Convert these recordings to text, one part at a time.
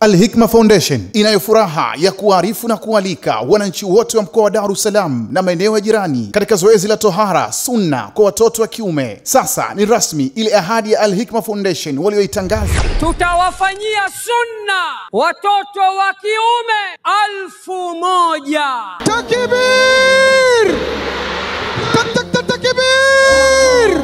Al-Hikma Foundation inayo furaha ya kuarifu na kualika wananchi wote wa mkoa wa Dar es Salaam na maeneo ya jirani katika zoezi la tohara sunna kwa watoto wa kiume. Sasa ni rasmi ile ahadi ya Al-Hikma Foundation walioitangaza. Tutawafanyia sunna watoto wa kiume 1000. Takbir! Takbir!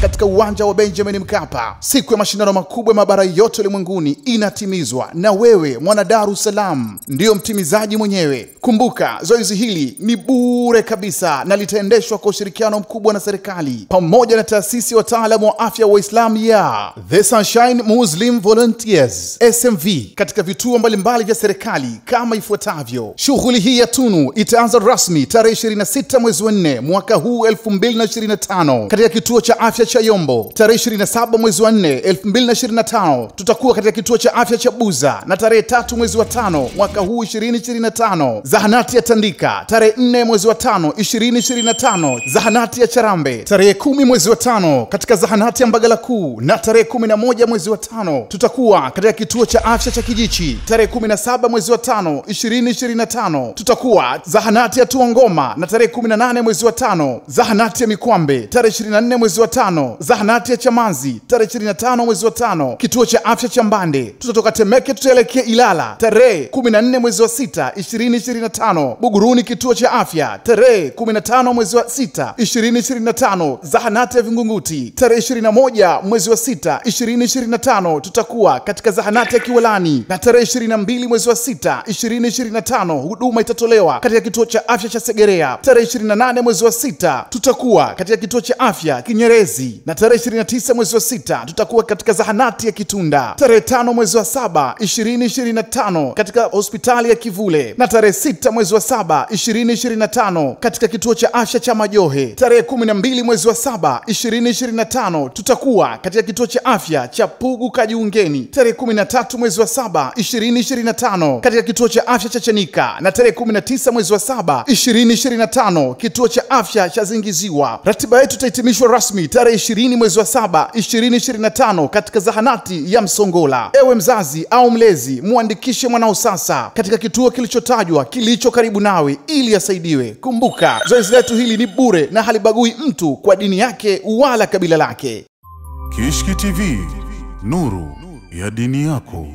Katika uwanja wa Benjamin Mkapa, siku ya mashindano makubwa ya mabara yote ulimwenguni inatimizwa, na wewe mwana Dar es Salaam ndio mtimizaji mwenyewe. Kumbuka, zoezi hili ni bure kabisa na litaendeshwa kwa ushirikiano mkubwa na serikali pamoja na taasisi ya wataalamu wa afya wa Islam ya The Sunshine Muslim Volunteers SMV katika vituo mbalimbali vya serikali kama ifuatavyo. Shughuli hii ya tunu itaanza rasmi tarehe 26 mwezi wa 4 mwaka huu 2025 katika kituo cha afya cha Yombo. Tarehe 27 mwezi wa 4 2025 tutakuwa katika kituo cha afya cha Buza, na tarehe 3 mwezi wa 5 mwaka huu 2025 zahanati ya Tandika. Tarehe 4 mwezi wa 5 2025 zahanati ya Charambe. Tarehe 10 mwezi wa 5 katika zahanati ya Mbagala Kuu, na tarehe 11 mwezi wa 5 tutakuwa katika kituo cha afya cha Kijichi. Tarehe 17 mwezi wa 5 2025 tutakuwa zahanati ya Tuongoma, na tarehe 18 mwezi wa 5 zahanati ya Mikwambe. Tarehe 24 mwezi wa 5 zahanati ya Chamazi. Tarehe 25 mwezi wa 5 kituo cha afya cha Mbande. Tutatoka Temeke tutaelekea Ilala. Tarehe 14 mwezi wa 6 2025 Buguruni kituo cha afya. Tarehe 15 mwezi wa 6 2025 zahanati ya Vingunguti. Tarehe 21 mwezi wa 6 2025 tutakuwa katika zahanati ya Kiwalani, na tarehe 22 mwezi wa 6 2025 huduma itatolewa katika kituo cha afya cha Segerea. Tarehe 28 mwezi wa 6 tutakuwa katika kituo cha afya Kinyerezi, na tarehe 29 mwezi wa 6 tutakuwa katika zahanati ya Kitunda. Tarehe 5 mwezi wa 7 2025 katika hospitali ya Kivule, na tarehe 6 mwezi wa 7 2025 katika kituo cha afya cha Majohe. Tarehe 12 mwezi wa 7 2025 tutakuwa katika kituo cha afya cha Pugu Kajiungeni. Tarehe 13 mwezi wa 7 2025 katika kituo cha afya cha Chanika, na tarehe 19 mwezi wa 7 2025 kituo cha afya cha Zingiziwa. Ratiba yetu itahitimishwa rasmi tarehe 20 mwezi wa 7 2025 katika zahanati ya Msongola. Ewe mzazi au mlezi, muandikishe mwanao sasa katika kituo kilichotajwa kilicho karibu nawe ili asaidiwe. Kumbuka, zoezi letu hili ni bure na halibagui mtu kwa dini yake wala kabila lake. Kishki TV, nuru ya dini yako.